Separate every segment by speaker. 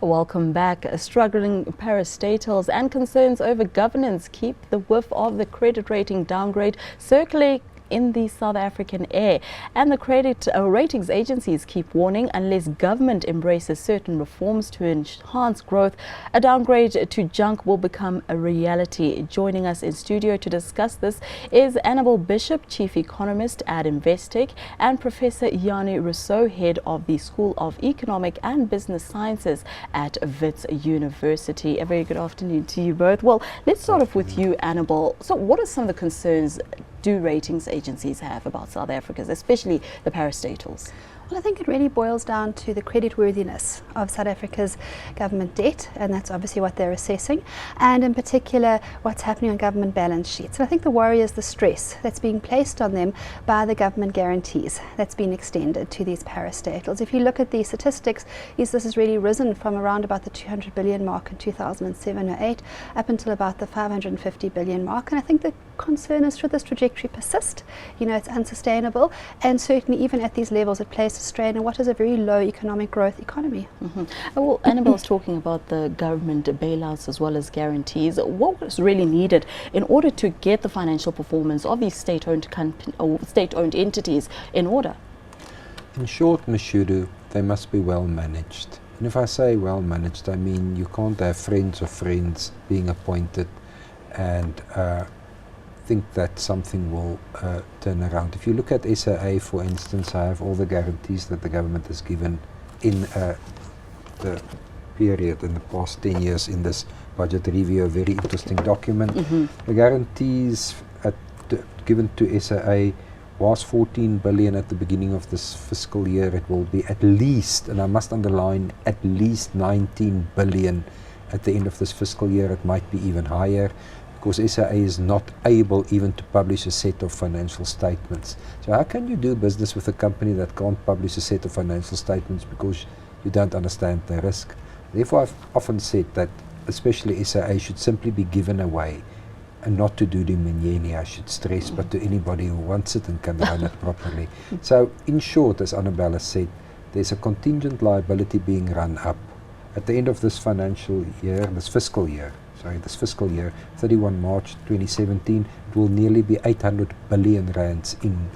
Speaker 1: Welcome back. Struggling parastatals and concerns over governance keep the whiff of the credit rating downgrade circulating in the South African air, and the credit ratings agencies keep warning unless government embraces certain reforms to enhance growth, a downgrade to junk will become a reality. Joining us in studio to discuss this is Annabel Bishop, Chief Economist at Investec, and Professor Yanni Rousseau, Head of the School of Economic and Business Sciences at Wits University. A very good afternoon to you both. Well, let's start off with you, Annabel. So what are some of the concerns do ratings agencies have about South Africa's, especially the parastatals?
Speaker 2: Well, I think it really boils down to the creditworthiness of South Africa's government debt, and that's obviously what they're assessing, and in particular what's happening on government balance sheets. And I think the worry is the stress that's being placed on them by the government guarantees that's been extended to these parastatals. If you look at the statistics, this has really risen from around about the 200 billion mark in 2007 or 8 up until about the 550 billion mark. And I think the concern is, should this trajectory persist? You know, it's unsustainable, and certainly even at these levels it places strain on what is a very low economic growth economy.
Speaker 1: Well, Annabelle was talking about the government bailouts as well as guarantees. What was really needed in order to get the financial performance of these state-owned entities in order?
Speaker 3: In short, Mashudu, they must be well managed. And if I say well managed, I mean you can't have friends of friends being appointed and think that something will turn around. If you look at SAA, for instance, I have all the guarantees that the government has given in the period in the past 10 years in this budget review, a very interesting document. The guarantees given to SAA was 14 billion at the beginning of this fiscal year. It will be at least, and I must underline, at least 19 billion at the end of this fiscal year. It might be even higher, because SAA is not able even to publish a set of financial statements. So how can you do business with a company that can't publish a set of financial statements because you don't understand the risk? Therefore, I've often said that especially SAA should simply be given away, and not to Dudu Mnyeni, I should stress, but to anybody who wants it and can run it properly. So in short, as Annabella said, there's a contingent liability being run up. At the end of this fiscal year, 31 March 2017, it will nearly be 800 billion rands in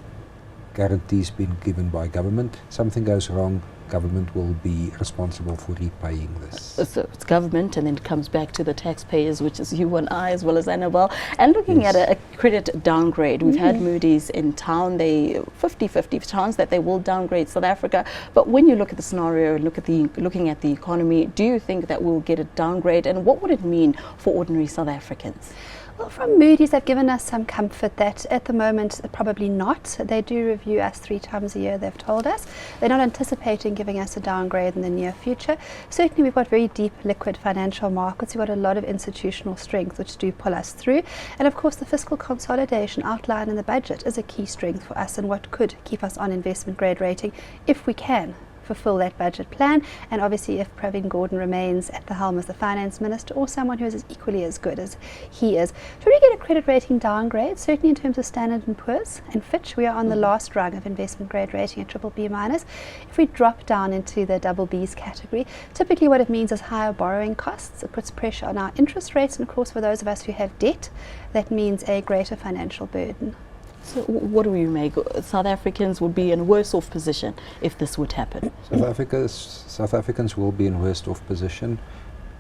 Speaker 3: guarantees being given by government. Something goes wrong, government will be responsible for repaying this. So
Speaker 1: it's government, and then it comes back to the taxpayers, which is you and I, as well as Annabelle. And looking at a credit downgrade, we've had Moody's in town, they 50-50 chance that they will downgrade South Africa. But when you look at the scenario and looking at the economy, do you think that we'll get a downgrade, and what would it mean for ordinary South Africans?
Speaker 2: Well, from Moody's, they've given us some comfort that at the moment, probably not. They do review us 3 times a year, they've told us. They're not anticipating giving us a downgrade in the near future. Certainly, we've got very deep, liquid financial markets. We've got a lot of institutional strength, which do pull us through. And of course, the fiscal consolidation outlined in the budget is a key strength for us and what could keep us on investment grade rating if we can fulfill that budget plan, and obviously if Pravin Gordhan remains at the helm as the finance minister, or someone who is equally as good as he is. Should we get a credit rating downgrade? Certainly in terms of Standard & Poor's and Fitch, we are on the last rung of investment grade rating at BBB-. If we drop down into the double B's category, typically what it means is higher borrowing costs. It puts pressure on our interest rates, and of course for those of us who have debt, that means a greater financial burden.
Speaker 1: So what do we make? South Africans would be in a worse off position if this would happen.
Speaker 3: South Africans will be in worse off position.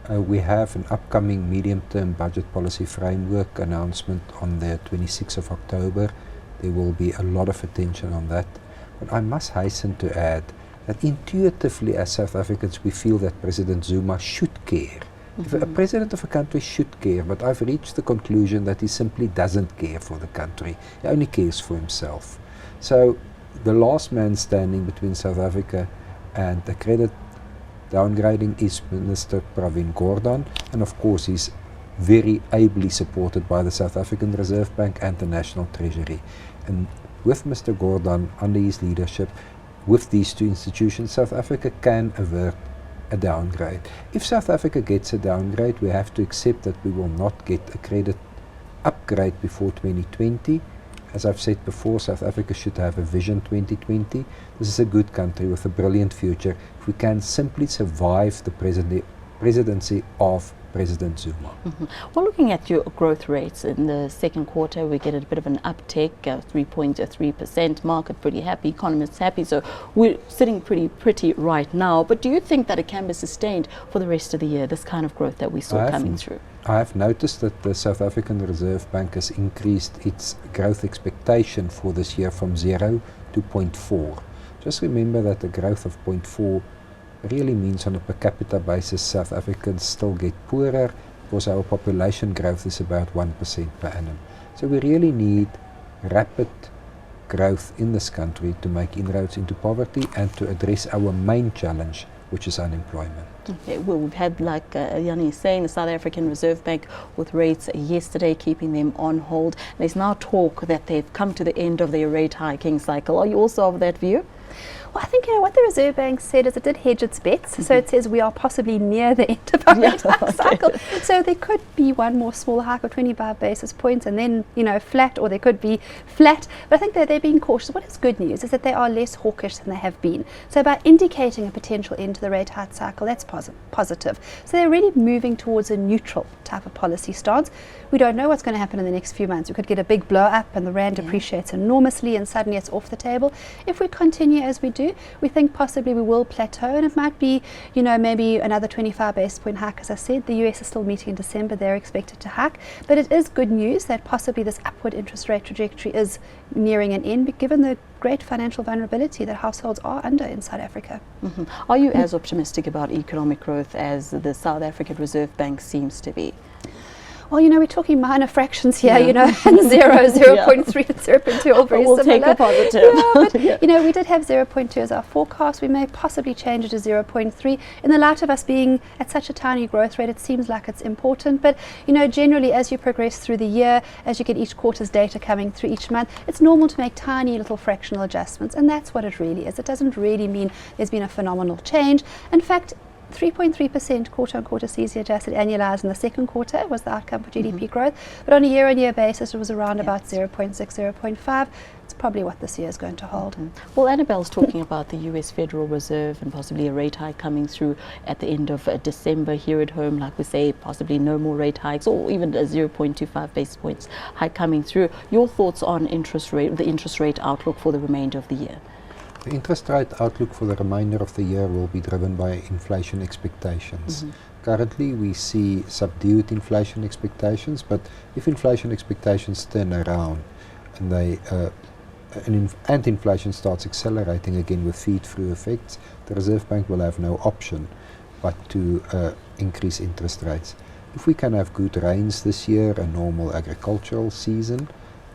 Speaker 3: We have an upcoming medium-term budget policy framework announcement on the 26th of October. There will be a lot of attention on that. But I must hasten to add that intuitively as South Africans we feel that President Zuma should care. If a president of a country should care, but I've reached the conclusion that he simply doesn't care for the country. He only cares for himself. So the last man standing between South Africa and the credit downgrading is Minister Pravin Gordhan, and of course he's very ably supported by the South African Reserve Bank and the National Treasury. And with Mr. Gordhan under his leadership, with these 2 institutions, South Africa can avert a downgrade. If South Africa gets a downgrade, we have to accept that we will not get a credit upgrade before 2020. As I've said before, South Africa should have a Vision 2020. This is a good country with a brilliant future. If we can simply survive the present presidency of President Zuma.
Speaker 1: Well, looking at your growth rates in the second quarter, we get a bit of an uptick, 3.3%, market pretty happy, economists happy, so we're sitting pretty right now. But do you think that it can be sustained for the rest of the year, this kind of growth that we saw coming through?
Speaker 3: I have noticed that the South African Reserve Bank has increased its growth expectation for this year from 0 to 0.4. Just remember that the growth of 0.4 really means on a per capita basis South Africans still get poorer because our population growth is about 1% per annum. So we really need rapid growth in this country to make inroads into poverty and to address our main challenge, which is unemployment.
Speaker 1: Okay, well, we've had, like Yanni is saying, the South African Reserve Bank with rates yesterday keeping them on hold. There's now talk that they've come to the end of their rate hiking cycle. Are you also of that view?
Speaker 2: Well, I think what the Reserve Bank said is it did hedge its bets. So it says we are possibly near the end of our rate hike cycle. So there could be one more small hike of 25 basis points and then, flat, or there could be flat. But I think that they're being cautious. What is good news is that they are less hawkish than they have been. So by indicating a potential end to the rate hike cycle, that's positive. So they're really moving towards a neutral type of policy stance. We don't know what's going to happen in the next few months. We could get a big blow up and the rand depreciates enormously and suddenly it's off the table. If we continue as we do, we think possibly we will plateau, and it might be, maybe another 25 basis point hike. As I said, the US is still meeting in December. They're expected to hike, but it is good news that possibly this upward interest rate trajectory is nearing an end, given the great financial vulnerability that households are under in South Africa.
Speaker 1: Are you as optimistic about economic growth as the South African Reserve Bank seems to be?
Speaker 2: Well, we're talking minor fractions here, and 0.3 and 0.2, all very
Speaker 1: we'll
Speaker 2: similar.
Speaker 1: Take a positive.
Speaker 2: Yeah, but, we did have 0.2 as our forecast. We may possibly change it to 0.3. In the light of us being at such a tiny growth rate, it seems like it's important. But, generally, as you progress through the year, as you get each quarter's data coming through each month, it's normal to make tiny little fractional adjustments. And that's what it really is. It doesn't really mean there's been a phenomenal change. In fact, 3.3% quarter-on-quarter CZ adjusted annualized in the second quarter was the outcome for GDP growth, but on a year-on-year basis it was around about 0.6, 0.5. It's probably what this year is going to hold.
Speaker 1: Well, Annabelle's talking about the US Federal Reserve and possibly a rate hike coming through at the end of December here at home. Like we say, possibly no more rate hikes, or even a 0.25 basis points hike coming through. Your thoughts on the interest rate outlook for the remainder of the year?
Speaker 3: The interest rate outlook for the remainder of the year will be driven by inflation expectations. Currently we see subdued inflation expectations, but if inflation expectations turn around and inflation starts accelerating again with feed-through effects, the Reserve Bank will have no option but to increase interest rates. If we can have good rains this year, a normal agricultural season,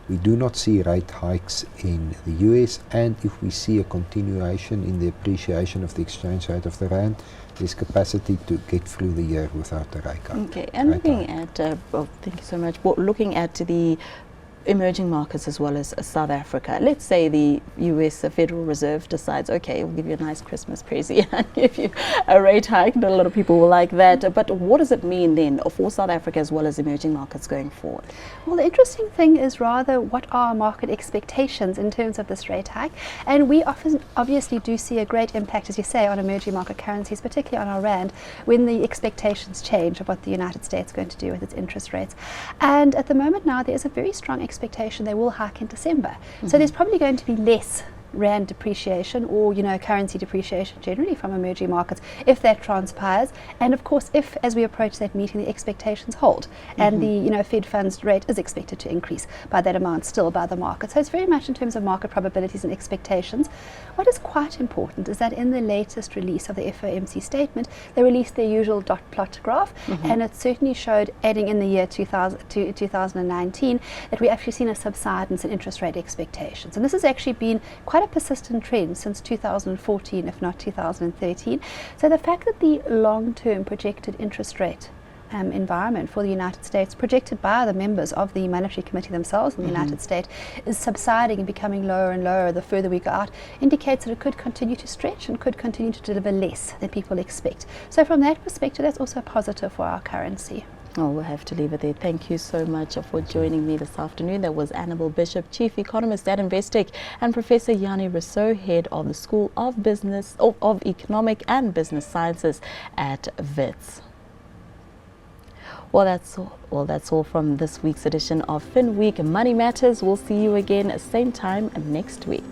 Speaker 3: we do not see rate hikes in the US, and if we see a continuation in the appreciation of the exchange rate of the rand, there's capacity to get through the year without a rate hike.
Speaker 1: Okay, and looking at, thank you so much, looking at the emerging markets as well as South Africa. Let's say the US Federal Reserve decides, okay, we'll give you a nice Christmas present and give you a rate hike. Not a lot of people will like that. But what does it mean then for South Africa as well as emerging markets going forward?
Speaker 2: Well, the interesting thing is rather what are market expectations in terms of this rate hike. And we obviously do see a great impact, as you say, on emerging market currencies, particularly on our rand, when the expectations change of what the United States is going to do with its interest rates. And at the moment now, there is a very strong expectation they will hike in December. So there's probably going to be less rand depreciation or currency depreciation generally from emerging markets if that transpires, and of course if as we approach that meeting the expectations hold and the Fed funds rate is expected to increase by that amount still by the market. So it's very much in terms of market probabilities and expectations. What is quite important is that in the latest release of the FOMC statement they released their usual dot plot graph, and it certainly showed, adding in the year 2019, that we actually seen a subsidence in interest rate expectations, and this has actually been quite a persistent trend since 2014, if not 2013. So the fact that the long-term projected interest rate environment for the United States, projected by the members of the Monetary Committee themselves in the United States, is subsiding and becoming lower and lower the further we go out, indicates that it could continue to stretch and could continue to deliver less than people expect. So from that perspective, that's also a positive for our currency.
Speaker 1: Oh, we'll have to leave it there. Thank you so much for joining me this afternoon. That was Annabelle Bishop, Chief Economist at Investec, and Professor Yanni Rousseau, Head of the School of Economic and Business Sciences at WITS. Well, that's all from this week's edition of Finweek Money Matters. We'll see you again same time next week.